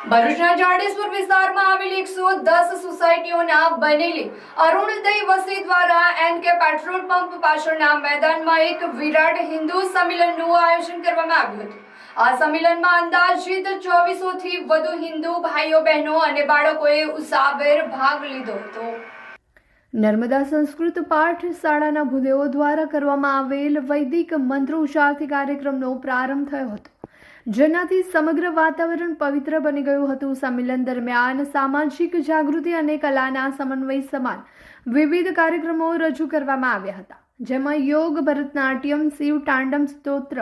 ભરૂચના જાડેશ્વર વિસ્તારમાં આવેલી 110 સોસાયટીઓના બનેલી અરુણોદય વસ્તી દ્વારા એનકે પેટ્રોલ પંપ પાછળના મેદાનમાં એક વિરાટ હિન્દુ સંમેલનનું આયોજન કરવામાં આવ્યું હતું। આ સંમેલનમાં અંદાજિત 2400 થી વધુ હિન્દુ ભાઈઓ બહેનો અને બાળકોએ ઉત્સાહભેર ભાગ લીધો હતો। નર્મદા સંસ્કૃત પાઠશાળાના ભૂદેવો દ્વારા કરવામાં આવેલ વૈદિક મંત્રોચ્ચારથી કાર્યક્રમનો પ્રારંભ થયો હતો, જેનાથી સમગ્ર વાતાવરણ પવિત્ર બની ગયું હતું। સંમેલન દરમિયાન સામાજિક જાગૃતિ અને કલાના સમન્વય સમાન વિવિધ કાર્યક્રમો રજૂ કરવામાં આવ્યા હતા, જેમાં યોગ, ભરતનાટ્યમ, શિવ તાંડવ સ્તોત્ર,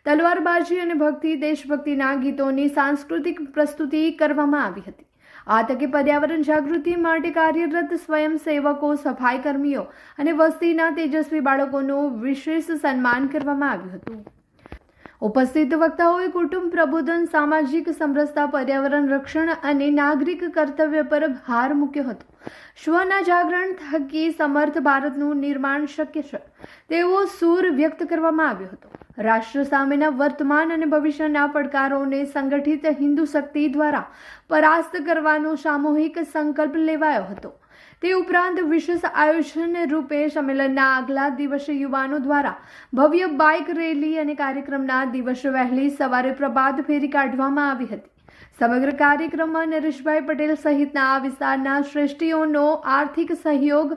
તલવારબાજી અને ભક્તિ દેશભક્તિના ગીતોની સાંસ્કૃતિક પ્રસ્તુતિ કરવામાં આવી હતી। આ તકે પર્યાવરણ જાગૃતિ માટે કાર્યરત સ્વયંસેવકો, સફાઈ કર્મીઓ અને વસ્તીના તેજસ્વી બાળકોનું વિશેષ સન્માન કરવામાં આવ્યું હતું। ઉપસ્થિત વક્તાઓએ કુટુંબ પ્રબોધન, સામાજિક સમરસતા, પર્યાવરણ રક્ષણ અને નાગરિક કર્તવ્ય પર ભાર મૂક્યો હતો। સ્વના જાગરણ થકી સમર્થ ભારતનું નિર્માણ શક્ય છે તેવો સૂર વ્યક્ત કરવામાં આવ્યો હતો। રાષ્ટ્ર સામેના વર્તમાન અને ભવિષ્યના પડકારોને સંગઠિત હિન્દુ શક્તિ દ્વારા પરાસ્ત કરવાનો સામૂહિક સંકલ્પ લેવાયો હતો। તે ઉપરાંત વિશેષ આયોજન રૂપે સંમેલનના આગલા દિવસે યુવાનો દ્વારા ભવ્ય બાઇક રેલી અને કાર્યક્રમના દિવસે વહેલી સવારે પ્રભાત ફેરી કાઢવામાં આવી હતી। સમગ્ર કાર્યક્રમમાં નરેશભાઈ પટેલ સહિતના વિસ્તારના શ્રેષ્ઠીઓનો આર્થિક સહયોગ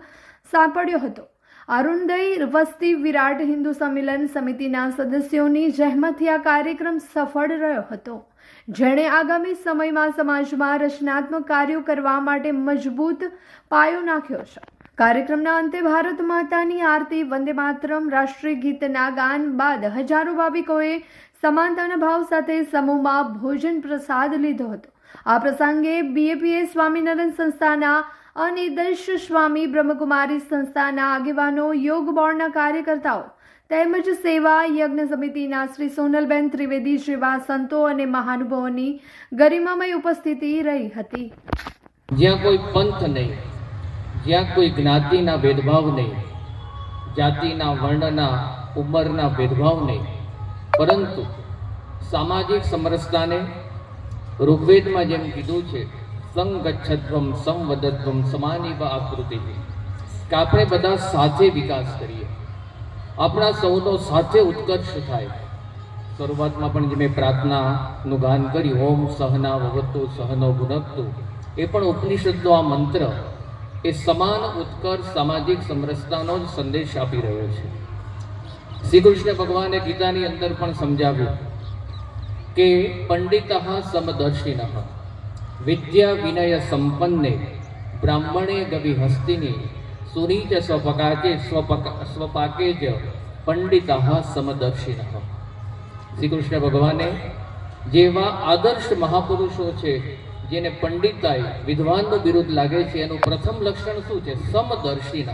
સાંપડ્યો હતો। અરુણોદય વસ્તી વિરાટ હિન્દુ સંમેલન સમિતિના સદસ્યોની જહેમતથી આ કાર્યક્રમ સફળ રહ્યો હતો, જેણે આગામી સમયમાં સમાજમાં રચનાત્મક કાર્યો કરવા માટે મજબૂત પાયો નાખ્યો છે। કાર્યક્રમના અંતે ભારત માતાની આરતી, વંદે માતરમ, રાષ્ટ્રીય ગીતના ગાન બાદ હજારો ભાવિકોએ સમાનતાના ભાવ સાથે સમૂહમાં ભોજન પ્રસાદ લીધો હતો। આ પ્રસંગે BAPS સ્વામિનારાયણ સંસ્થાના અનિર્દેશ સ્વામી, બ્રહ્મકુમારી સંસ્થાના આગેવાનો, યોગ બોર્ડના કાર્યકર્તાઓ તેમજ સેવા યજ્ઞ સમિતિના શ્રી સોનલબેન ત્રિવેદી જેવા સંતો અને મહાનુભાવોની ગરિમામય ઉપસ્થિતિ રહી હતી। જ્યાં કોઈ પંથ નહીં, જ્યાં કોઈ જ્ઞાતિના ભેદભાવ નહીં, જાતિના, વર્ણના, ઉંમરના ભેદભાવ નહીં, પરંતુ સામાજિક સમરસતાને ઋગ્વેદમાં જેમ કીધું છે, સંગચ્છત્વમ સંવદત્વમ સમાનીવ આકૃતિ, કે આપણે બધા સાથે વિકાસ કરીએ, આપણા સૌનો સાથે ઉત્કર્ષ થાય। શરૂઆતમાં પણ જે મેં પ્રાર્થનાનું ગાન કર્યું, ઓમ સહના ભવતુ સહનો ભુનક્તુ, એ પણ ઉપનિષદનો આ મંત્ર એ સમાન ઉત્કર્ષ, સામાજિક સમરસતાનો જ સંદેશ આપી રહ્યો છે। શ્રી કૃષ્ણ ભગવાને ગીતાની અંદર પણ સમજાવ્યું કે પંડિતઃ સમદર્શિનઃ વિદ્યા વિનય સંપન્ને બ્રાહ્મણે ગવિ હસ્તિની સુનીચ સ્વપાકે જ પંડિતઃ સમદર્શિનઃ। શ્રી કૃષ્ણ ભગવાને જેવા આદર્શ મહાપુરુષો છે, જેને પંડિતાઈ, વિદ્વાનનું બિરુદ લાગે છે, એનું પ્રથમ લક્ષણ શું છે? સમદર્શિનઃ।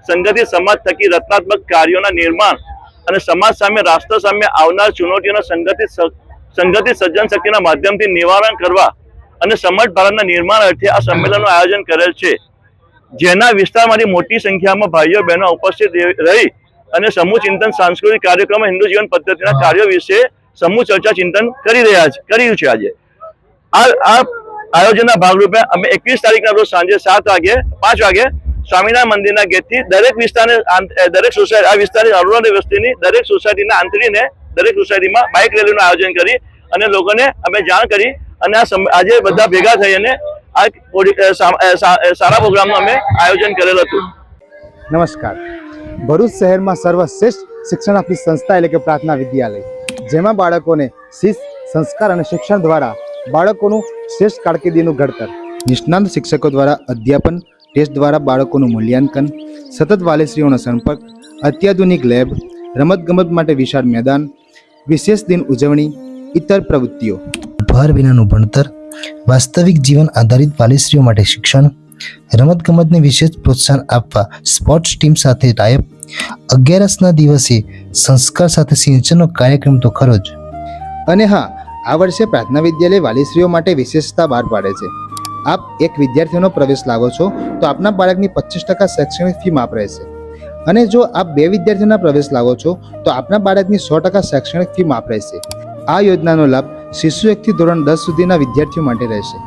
સંગઠિત સમાજ થકી રચનાત્મક કાર્યોના નિર્માણ અને સમાજ સામે, રાષ્ટ્ર સામે આવનાર ચુનૌતીઓના સંગઠિત સર્જન શક્તિના માધ્યમથી નિવારણ કરવા અને સમર્થ ભારતના નિર્માણ અર્થે આ સંમેલનનું આયોજન કરેલ છે, જેના વિસ્તારમાંથી મોટી સંખ્યામાં ભાઈઓ બહેનો ઉપસ્થિત રહી અને સમૂહ ચિંતન, સાંસ્કૃતિક કાર્યક્રમો, હિન્દુ જીવન પદ્ધતિના કાર્યો વિશે સમૂહ ચર્ચા ચિંતન કર્યું છે। આજે આ આયોજનના ભાગરૂપે અમે 21 તારીખના રોજ સાંજે 5 વાગે સ્વામિનારાયણ મંદિરના ગેટથી દરેક વિસ્તારને, દરેક સોસાયટી, આ વિસ્તારની અરુણોદય વસ્તીની દરેક સોસાયટીના આંતરીને દરેક સોસાયટીમાં બાઇક રેલીનું આયોજન કરી અને લોકોને અમે જાણ કરી અને આજે બધા ભેગા થઈ અને આ સારા પ્રોગ્રામનું અમે આયોજન કરેલ હતું। નમસ્કાર। ભરૂચ શહેરમાં સર્વશ્રેષ્ઠ શિક્ષણ આપતી સંસ્થા એટલે કે પ્રાર્થના વિદ્યાલય, જેમાં બાળકોને શિસ્ત, સંસ્કાર અને શિક્ષણ દ્વારા બાળકોનું શ્રેષ્ઠ કારકિર્દીનું ઘડતર, નિષ્ણાત શિક્ષકો દ્વારા અધ્યાપન, ટેસ્ટ દ્વારા બાળકોનું મૂલ્યાંકન, સતત વાલીશ્રીઓનો સંપર્ક, અત્યાધુનિક લેબ, રમતગમત માટે વિશાળ મેદાન, વિશેષ દિન ઉજવણી, ઇતર પ્રવૃત્તિઓ, ભાર વિનાનું ભણતર, વાસ્તવિક જીવન આધારિત વાલીશ્રીઓ માટે શિક્ષણ, રમતગમતને વિશેષ પ્રોત્સાહન આપવા સ્પોર્ટ્સ ટીમ સાથે ટાઈઅપ, 11ના દિવસે સંસ્કાર સાથે સિંચનનો કાર્યક્રમ તો ખરો જ। અને હા, આ વર્ષે પ્રાર્થના વિદ્યાલય વાલીશ્રીઓ માટે વિશેષતા બહાર પાડે છે। આપ એક વિદ્યાર્થીનો પ્રવેશ લાવો છો તો આપના બાળકની 25% શૈક્ષણિક ફી માફ રહેશે, અને જો આપ 2 વિદ્યાર્થીઓના પ્રવેશ લાવો છો તો આપના બાળકની 100% શૈક્ષણિક ફી માફ રહેશે। આ યોજનાનો લાભ શિશુ 1 થી ધોરણ 10 સુધીના વિદ્યાર્થીઓ માટે રહેશે.